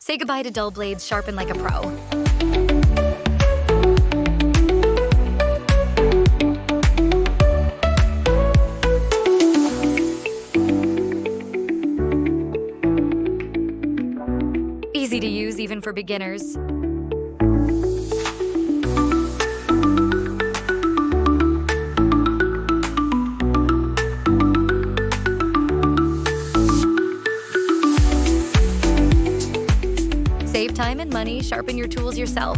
Say goodbye to dull blades, sharpen like a pro. Easy to use even for beginners. Save time and money, sharpen your tools yourself.